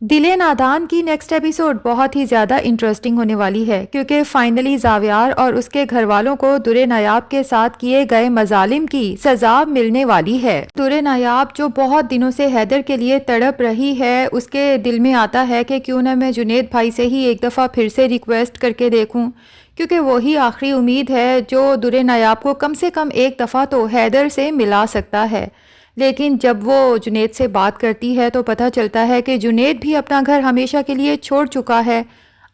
دل نادان کی نیکسٹ ایپیسوڈ بہت ہی زیادہ انٹرسٹنگ ہونے والی ہے، کیونکہ فائنلی زاویار اور اس کے گھر والوں کو در نایاب کے ساتھ کیے گئے مظالم کی سزا ملنے والی ہے۔ در نایاب جو بہت دنوں سے حیدر کے لیے تڑپ رہی ہے، اس کے دل میں آتا ہے کہ کیوں نہ میں جنید بھائی سے ہی ایک دفعہ پھر سے ریکویسٹ کر کے دیکھوں، کیونکہ وہی آخری امید ہے جو در نایاب کو کم سے کم ایک دفعہ تو حیدر سے ملا سکتا ہے۔ لیکن جب وہ جنید سے بات کرتی ہے تو پتہ چلتا ہے کہ جنید بھی اپنا گھر ہمیشہ کے لیے چھوڑ چکا ہے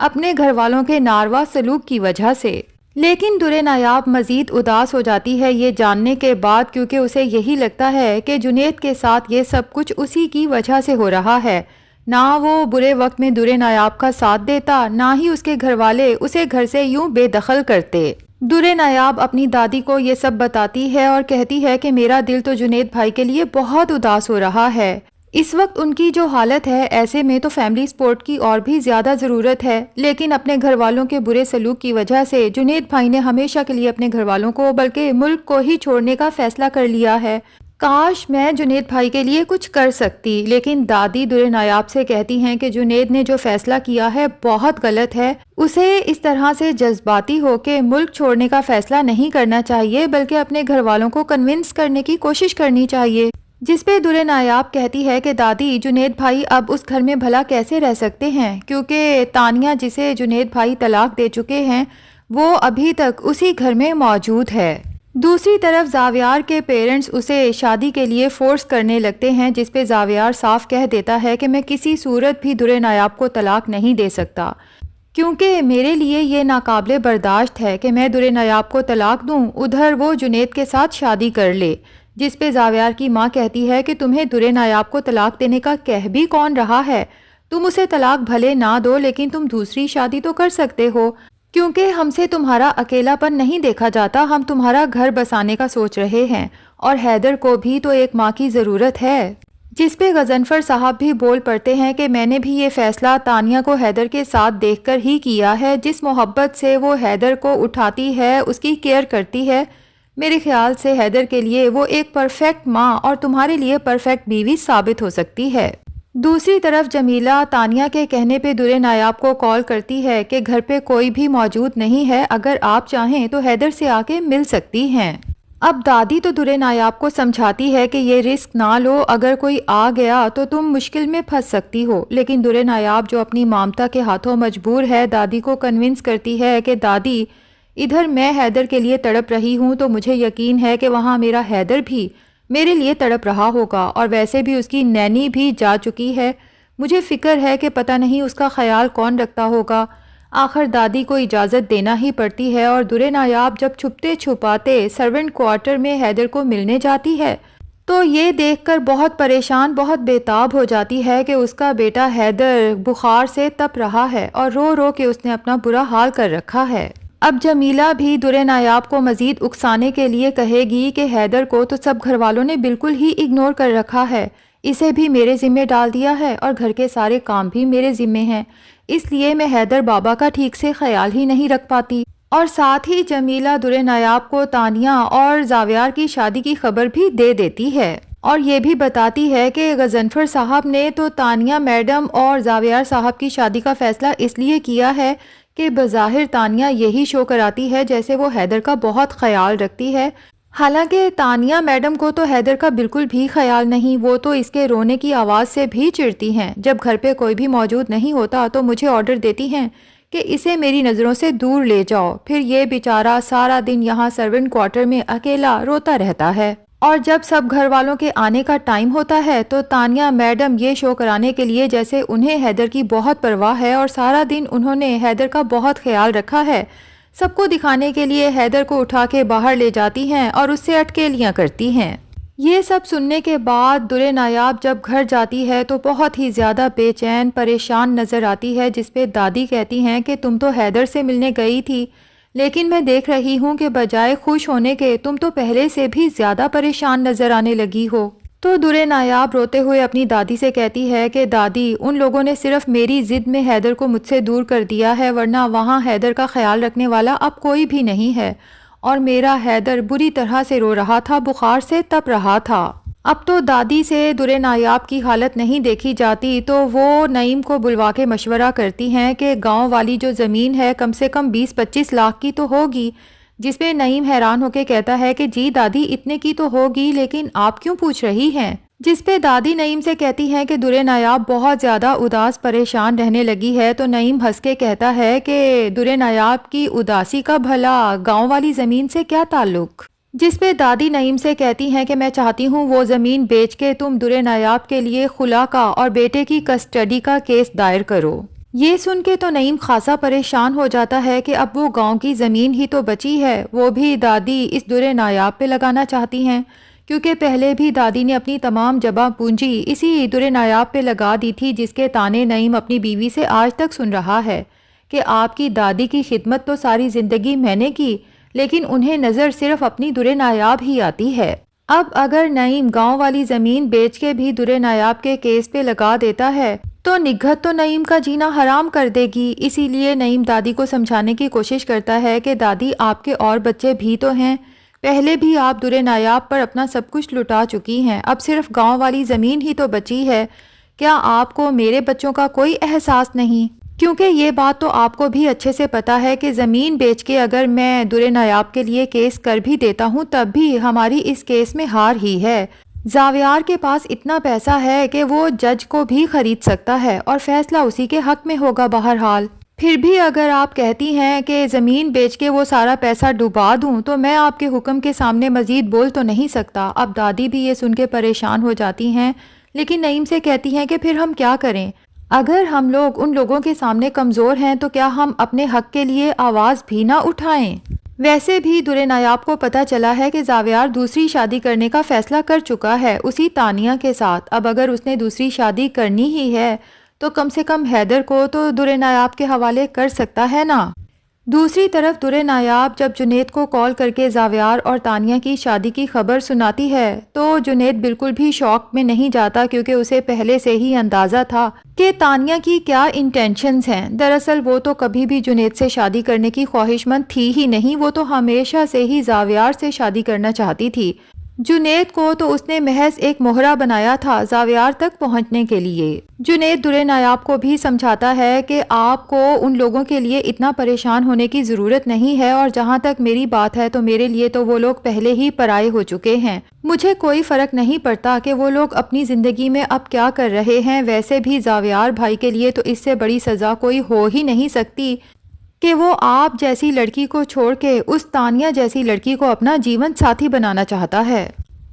اپنے گھر والوں کے ناروا سلوک کی وجہ سے۔ لیکن در نایاب مزید اداس ہو جاتی ہے یہ جاننے کے بعد، کیونکہ اسے یہی لگتا ہے کہ جنید کے ساتھ یہ سب کچھ اسی کی وجہ سے ہو رہا ہے۔ نہ وہ برے وقت میں در نایاب کا ساتھ دیتا، نہ ہی اس کے گھر والے اسے گھر سے یوں بے دخل کرتے۔ در نایاب اپنی دادی کو یہ سب بتاتی ہے اور کہتی ہے کہ میرا دل تو جنید بھائی کے لیے بہت اداس ہو رہا ہے۔ اس وقت ان کی جو حالت ہے، ایسے میں تو فیملی سپورٹ کی اور بھی زیادہ ضرورت ہے، لیکن اپنے گھر والوں کے برے سلوک کی وجہ سے جنید بھائی نے ہمیشہ کے لیے اپنے گھر والوں کو بلکہ ملک کو ہی چھوڑنے کا فیصلہ کر لیا ہے۔ کاش میں جنید بھائی کے لیے کچھ کر سکتی، لیکن دادی در نایاب سے کہتی ہیں کہ جنید نے جو فیصلہ کیا ہے بہت غلط ہے، اسے اس طرح سے جذباتی ہو کے ملک چھوڑنے کا فیصلہ نہیں کرنا چاہیے، بلکہ اپنے گھر والوں کو کنونس کرنے کی کوشش کرنی چاہیے۔ جس پہ در نایاب کہتی ہے کہ دادی، جنید بھائی اب اس گھر میں بھلا کیسے رہ سکتے ہیں، کیونکہ تانیہ جسے جنید بھائی طلاق دے چکے ہیں وہ ابھی تک اسی گھر میں موجود ہے۔ دوسری طرف زاویار کے پیرنٹس اسے شادی کے لیے فورس کرنے لگتے ہیں، جس پہ زاویار صاف کہہ دیتا ہے کہ میں کسی صورت بھی در نایاب کو طلاق نہیں دے سکتا، کیونکہ میرے لیے یہ ناقابل برداشت ہے کہ میں در نایاب کو طلاق دوں، ادھر وہ جنید کے ساتھ شادی کر لے۔ جس پہ زاویار کی ماں کہتی ہے کہ تمہیں در نایاب کو طلاق دینے کا کہہ بھی کون رہا ہے، تم اسے طلاق بھلے نہ دو لیکن تم دوسری شادی تو کر سکتے ہو، کیونکہ ہم سے تمہارا اکیلا پن نہیں دیکھا جاتا، ہم تمہارا گھر بسانے کا سوچ رہے ہیں، اور حیدر کو بھی تو ایک ماں کی ضرورت ہے۔ جس پہ غضنفر صاحب بھی بول پڑتے ہیں کہ میں نے بھی یہ فیصلہ تانیہ کو حیدر کے ساتھ دیکھ کر ہی کیا ہے، جس محبت سے وہ حیدر کو اٹھاتی ہے، اس کی کیئر کرتی ہے، میرے خیال سے حیدر کے لیے وہ ایک پرفیکٹ ماں اور تمہارے لیے پرفیکٹ بیوی ثابت ہو سکتی ہے۔ دوسری طرف جمیلہ تانیہ کے کہنے پہ در نایاب کو کال کرتی ہے کہ گھر پہ کوئی بھی موجود نہیں ہے، اگر آپ چاہیں تو حیدر سے آ کے مل سکتی ہیں۔ اب دادی تو در نایاب کو سمجھاتی ہے کہ یہ رسک نہ لو، اگر کوئی آ گیا تو تم مشکل میں پھنس سکتی ہو، لیکن در نایاب جو اپنی مامتا کے ہاتھوں مجبور ہے، دادی کو کنونس کرتی ہے کہ دادی، ادھر میں حیدر کے لیے تڑپ رہی ہوں تو مجھے یقین ہے کہ وہاں میرا حیدر بھی میرے لیے تڑپ رہا ہوگا، اور ویسے بھی اس کی نینی بھی جا چکی ہے، مجھے فکر ہے کہ پتہ نہیں اس کا خیال کون رکھتا ہوگا۔ آخر دادی کو اجازت دینا ہی پڑتی ہے، اور در نایاب جب چھپتے چھپاتے سرونٹ کوارٹر میں حیدر کو ملنے جاتی ہے تو یہ دیکھ کر بہت پریشان، بہت بےتاب ہو جاتی ہے کہ اس کا بیٹا حیدر بخار سے تپ رہا ہے اور رو رو کے اس نے اپنا برا حال کر رکھا ہے۔ اب جمیلہ بھی در نایاب کو مزید اکسانے کے لیے کہے گی کہ حیدر کو تو سب گھر والوں نے بالکل ہی اگنور کر رکھا ہے، اسے بھی میرے ذمہ ڈال دیا ہے، اور گھر کے سارے کام بھی میرے ذمہ ہیں، اس لیے میں حیدر بابا کا ٹھیک سے خیال ہی نہیں رکھ پاتی۔ اور ساتھ ہی جمیلہ در نایاب کو تانیہ اور زاویار کی شادی کی خبر بھی دے دیتی ہے، اور یہ بھی بتاتی ہے کہ غضنفر صاحب نے تو تانیہ میڈم اور زاویار صاحب کی شادی کا فیصلہ اس لیے کیا ہے کہ بظاہر تانیہ یہی شو کراتی ہے جیسے وہ حیدر کا بہت خیال رکھتی ہے، حالانکہ تانیہ میڈم کو تو حیدر کا بالکل بھی خیال نہیں، وہ تو اس کے رونے کی آواز سے بھی چڑتی ہیں۔ جب گھر پہ کوئی بھی موجود نہیں ہوتا تو مجھے آرڈر دیتی ہیں کہ اسے میری نظروں سے دور لے جاؤ، پھر یہ بیچارہ سارا دن یہاں سرونٹ کوارٹر میں اکیلا روتا رہتا ہے، اور جب سب گھر والوں کے آنے کا ٹائم ہوتا ہے تو تانیہ میڈم یہ شو کرانے کے لیے جیسے انہیں حیدر کی بہت پرواہ ہے اور سارا دن انہوں نے حیدر کا بہت خیال رکھا ہے، سب کو دکھانے کے لیے حیدر کو اٹھا کے باہر لے جاتی ہیں اور اس سے اٹکیلیاں کرتی ہیں۔ یہ سب سننے کے بعد در نایاب جب گھر جاتی ہے تو بہت ہی زیادہ بے چین پریشان نظر آتی ہے، جس پہ دادی کہتی ہیں کہ تم تو حیدر سے ملنے گئی تھی، لیکن میں دیکھ رہی ہوں کہ بجائے خوش ہونے کے تم تو پہلے سے بھی زیادہ پریشان نظر آنے لگی ہو۔ تو در نایاب روتے ہوئے اپنی دادی سے کہتی ہے کہ دادی، ان لوگوں نے صرف میری ضد میں حیدر کو مجھ سے دور کر دیا ہے، ورنہ وہاں حیدر کا خیال رکھنے والا اب کوئی بھی نہیں ہے، اور میرا حیدر بری طرح سے رو رہا تھا، بخار سے تپ رہا تھا۔ اب تو دادی سے در نایاب کی حالت نہیں دیکھی جاتی، تو وہ نعیم کو بلوا کے مشورہ کرتی ہیں کہ گاؤں والی جو زمین ہے کم سے کم 20-25 لاکھ کی تو ہوگی، جس پہ نعیم حیران ہو کے کہتا ہے کہ جی دادی اتنے کی تو ہوگی، لیکن آپ کیوں پوچھ رہی ہیں؟ جس پہ دادی نعیم سے کہتی ہیں کہ در نایاب بہت زیادہ اداس پریشان رہنے لگی ہے، تو نعیم ہنس کے کہتا ہے کہ در نایاب کی اداسی کا بھلا گاؤں والی زمین سے کیا تعلق؟ جس پہ دادی نعیم سے کہتی ہیں کہ میں چاہتی ہوں وہ زمین بیچ کے تم در نایاب کے لیے خلا کا اور بیٹے کی کسٹڈی کا کیس دائر کرو۔ یہ سن کے تو نعیم خاصا پریشان ہو جاتا ہے کہ اب وہ گاؤں کی زمین ہی تو بچی ہے، وہ بھی دادی اس در نایاب پہ لگانا چاہتی ہیں، کیونکہ پہلے بھی دادی نے اپنی تمام جمع پونجی اسی در نایاب پہ لگا دی تھی، جس کے تانے نعیم اپنی بیوی سے آج تک سن رہا ہے کہ آپ کی دادی کی خدمت تو ساری زندگی میں نے کی، لیکن انہیں نظر صرف اپنی در نایاب ہی آتی ہے۔ اب اگر نعیم گاؤں والی زمین بیچ کے بھی در نایاب کے کیس پہ لگا دیتا ہے تو نگہت تو نعیم کا جینا حرام کر دے گی، اسی لیے نعیم دادی کو سمجھانے کی کوشش کرتا ہے کہ دادی آپ کے اور بچے بھی تو ہیں، پہلے بھی آپ در نایاب پر اپنا سب کچھ لٹا چکی ہیں، اب صرف گاؤں والی زمین ہی تو بچی ہے، کیا آپ کو میرے بچوں کا کوئی احساس نہیں؟ کیونکہ یہ بات تو آپ کو بھی اچھے سے پتا ہے کہ زمین بیچ کے اگر میں در نایاب کے لیے کیس کر بھی دیتا ہوں تب بھی ہماری اس کیس میں ہار ہی ہے۔ زاویار کے پاس اتنا پیسہ ہے کہ وہ جج کو بھی خرید سکتا ہے اور فیصلہ اسی کے حق میں ہوگا بہرحال۔ پھر بھی اگر آپ کہتی ہیں کہ زمین بیچ کے وہ سارا پیسہ ڈبا دوں تو میں آپ کے حکم کے سامنے مزید بول تو نہیں سکتا۔ اب دادی بھی یہ سن کے پریشان ہو جاتی ہیں، لیکن نعیم سے کہتی ہیں کہ پھر ہم کیا کریں؟ اگر ہم لوگ ان لوگوں کے سامنے کمزور ہیں تو کیا ہم اپنے حق کے لیے آواز بھی نہ اٹھائیں؟ ویسے بھی در نایاب کو پتہ چلا ہے کہ زاویار دوسری شادی کرنے کا فیصلہ کر چکا ہے اسی تانیہ کے ساتھ۔ اب اگر اس نے دوسری شادی کرنی ہی ہے تو کم سے کم حیدر کو تو در نایاب کے حوالے کر سکتا ہے نا۔ دوسری طرف در نایاب جب جنید کو کال کر کے زاویار اور تانیہ کی شادی کی خبر سناتی ہے تو جنید بالکل بھی شوق میں نہیں جاتا، کیونکہ اسے پہلے سے ہی اندازہ تھا کہ تانیہ کی کیا انٹینشنز ہیں۔ دراصل وہ تو کبھی بھی جنید سے شادی کرنے کی خواہش مند تھی ہی نہیں، وہ تو ہمیشہ سے ہی زاویار سے شادی کرنا چاہتی تھی۔ جنید کو تو اس نے محض ایک مہرہ بنایا تھا زاویار تک پہنچنے کے لیے۔ جنید در نایاب کو بھی سمجھاتا ہے کہ آپ کو ان لوگوں کے لیے اتنا پریشان ہونے کی ضرورت نہیں ہے، اور جہاں تک میری بات ہے تو میرے لیے تو وہ لوگ پہلے ہی پرائے ہو چکے ہیں، مجھے کوئی فرق نہیں پڑتا کہ وہ لوگ اپنی زندگی میں اب کیا کر رہے ہیں۔ ویسے بھی زاویار بھائی کے لیے تو اس سے بڑی سزا کوئی ہو ہی نہیں سکتی کہ وہ آپ جیسی لڑکی کو چھوڑ کے اس تانیہ جیسی لڑکی کو اپنا جیون ساتھی بنانا چاہتا ہے۔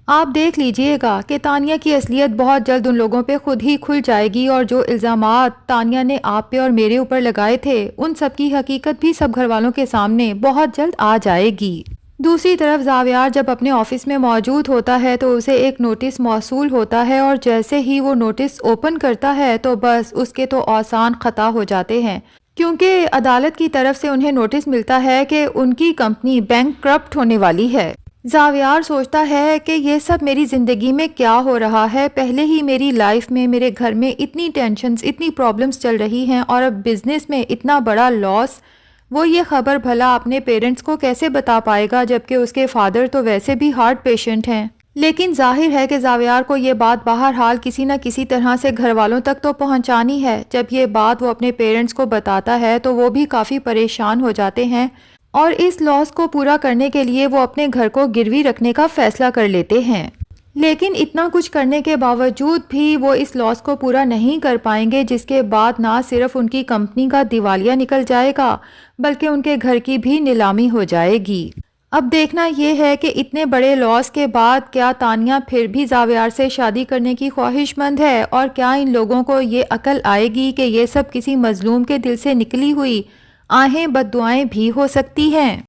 آپ دیکھ لیجئے گا کہ تانیہ کی اصلیت بہت جلد ان لوگوں پہ خود ہی کھل جائے گی، اور جو الزامات تانیہ نے آپ پہ اور میرے اوپر لگائے تھے ان سب کی حقیقت بھی سب گھر والوں کے سامنے بہت جلد آ جائے گی۔ دوسری طرف زاویار جب اپنے آفس میں موجود ہوتا ہے تو اسے ایک نوٹس موصول ہوتا ہے، اور جیسے ہی وہ نوٹس اوپن کرتا ہے تو بس اس کے تو اوسان خطا ہو جاتے ہیں، کیونکہ عدالت کی طرف سے انہیں نوٹس ملتا ہے کہ ان کی کمپنی بینکرپٹ ہونے والی ہے۔ زاویار سوچتا ہے کہ یہ سب میری زندگی میں کیا ہو رہا ہے، پہلے ہی میری لائف میں میرے گھر میں اتنی ٹینشنز اتنی پرابلمز چل رہی ہیں، اور اب بزنس میں اتنا بڑا لاس۔ وہ یہ خبر بھلا اپنے پیرنٹس کو کیسے بتا پائے گا، جبکہ اس کے فادر تو ویسے بھی ہارٹ پیشنٹ ہیں۔ لیکن ظاہر ہے کہ زاویار کو یہ بات بہرحال کسی نہ کسی طرح سے گھر والوں تک تو پہنچانی ہے۔ جب یہ بات وہ اپنے پیرنٹس کو بتاتا ہے تو وہ بھی کافی پریشان ہو جاتے ہیں، اور اس لاس کو پورا کرنے کے لیے وہ اپنے گھر کو گروی رکھنے کا فیصلہ کر لیتے ہیں۔ لیکن اتنا کچھ کرنے کے باوجود بھی وہ اس لاس کو پورا نہیں کر پائیں گے، جس کے بعد نہ صرف ان کی کمپنی کا دیوالیہ نکل جائے گا بلکہ ان کے گھر کی بھی نیلامی ہو جائے گی۔ اب دیکھنا یہ ہے کہ اتنے بڑے لاس کے بعد کیا تانیہ پھر بھی زاویار سے شادی کرنے کی خواہش مند ہے، اور کیا ان لوگوں کو یہ عقل آئے گی کہ یہ سب کسی مظلوم کے دل سے نکلی ہوئی آہیں بد دعائیں بھی ہو سکتی ہیں۔